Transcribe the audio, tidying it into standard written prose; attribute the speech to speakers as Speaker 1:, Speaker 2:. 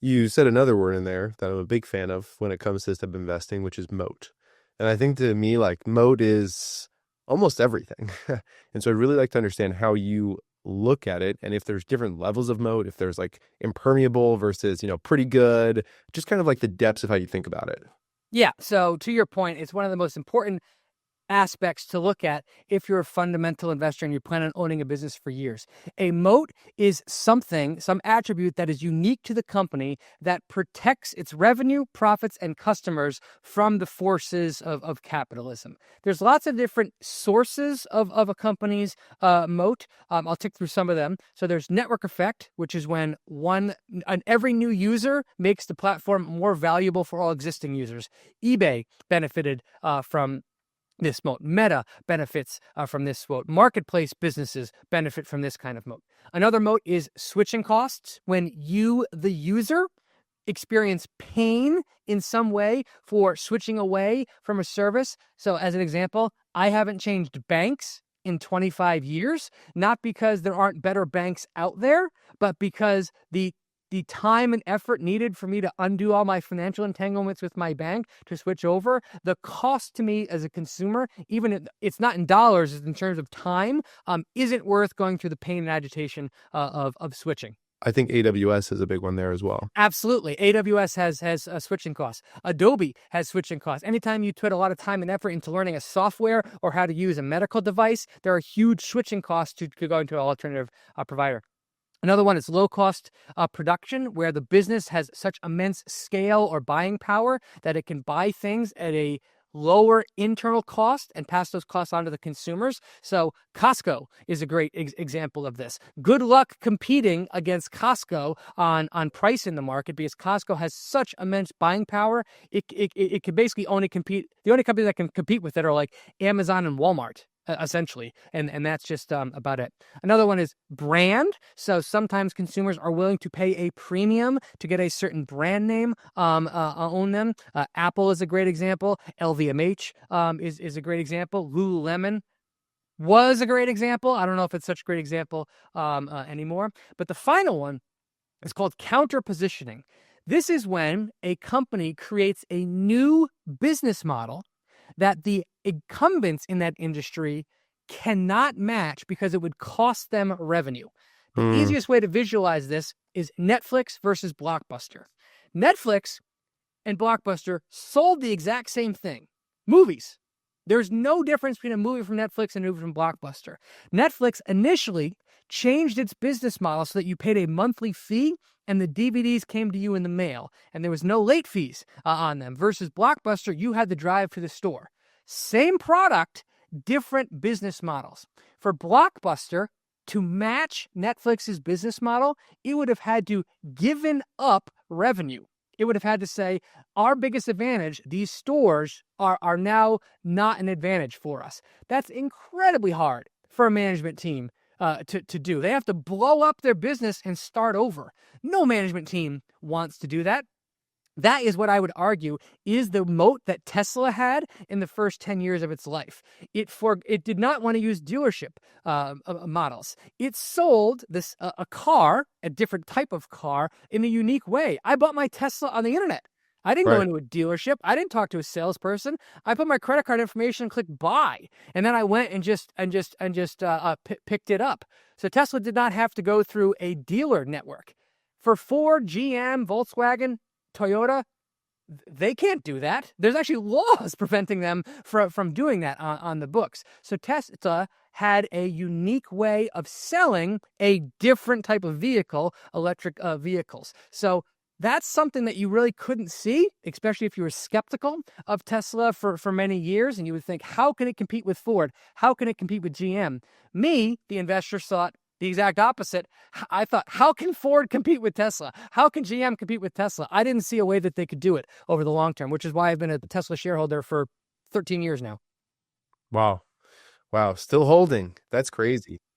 Speaker 1: You said another word in there that I'm a big fan of when it comes to this type of investing, which is moat. And I think to me, like moat is almost everything. And so I'd really like to understand how you look at it and if there's different levels of moat, if there's like impermeable versus, pretty good, just kind of like the depths of how you think about it.
Speaker 2: Yeah. So to your point, it's one of the most important aspects to look at if you're a fundamental investor and you plan on owning a business for years. A moat is some attribute that is unique to the company that protects its revenue, profits, and customers from the forces of capitalism. There's lots of different sources of a company's moat. I'll tick through some of them. So there's network effect, which is when every new user makes the platform more valuable for all existing users. eBay benefited from this moat. Meta benefits from this moat. Marketplace businesses benefit from this kind of moat. Another moat is switching costs. When you, the user, experience pain in some way for switching away from a service. So as an example, I haven't changed banks in 25 years, not because there aren't better banks out there, but because the time and effort needed for me to undo all my financial entanglements with my bank to switch over, the cost to me as a consumer, even if it's not in dollars, it's in terms of time, isn't worth going through the pain and agitation of switching.
Speaker 1: I think AWS is a big one there as well.
Speaker 2: Absolutely. AWS has switching costs. Adobe has switching costs. Anytime you put a lot of time and effort into learning a software or how to use a medical device, there are huge switching costs to go into an alternative provider. Another one is low-cost production, where the business has such immense scale or buying power that it can buy things at a lower internal cost and pass those costs on to the consumers. So Costco is a great example of this. Good luck competing against Costco on price in the market because Costco has such immense buying power. It can basically only compete. The only companies that can compete with it are like Amazon and Walmart. Essentially, and that's just about it. Another one is brand. So sometimes consumers are willing to pay a premium to get a certain brand name own them. Apple is a great example. LVMH is a great example. Lululemon was a great example. I don't know if it's such a great example anymore. But the final one is called counter positioning. This is when a company creates a new business model that the incumbents in that industry cannot match because it would cost them revenue. The easiest way to visualize this is Netflix versus Blockbuster. Netflix and Blockbuster sold the exact same thing. Movies. There's no difference between a movie from Netflix and a movie from Blockbuster. Netflix initially changed its business model so that you paid a monthly fee and the DVDs came to you in the mail, and there was no late fees on them. Versus Blockbuster, you had to drive to the store. Same product, different business models. For Blockbuster, to match Netflix's business model, it would have had to given up revenue. It would have had to say, our biggest advantage, these stores are now not an advantage for us. That's incredibly hard for a management team to do. They have to blow up their business and start over. No management team wants to do that. That is what I would argue is the moat that Tesla had in the first 10 years of its life. It did not want to use dealership models. It sold a car, a different type of car, in a unique way. I bought my Tesla on the internet. I didn't go into a dealership. I didn't talk to a salesperson. I put my credit card information and clicked buy, and then I went and just picked it up. So Tesla did not have to go through a dealer network. For Ford, GM, Volkswagen, Toyota, they can't do that. There's actually laws preventing them from doing that on the books. So Tesla had a unique way of selling a different type of vehicle, electric vehicles. So that's something that you really couldn't see, especially if you were skeptical of Tesla for many years, and you would think, how can it compete with Ford? How can it compete with GM? Me, the investor, thought the exact opposite. I thought, how can Ford compete with Tesla? How can GM compete with Tesla? I didn't see a way that they could do it over the long term, which is why I've been a Tesla shareholder for 13 years now.
Speaker 1: Wow. Wow. Still holding. That's crazy.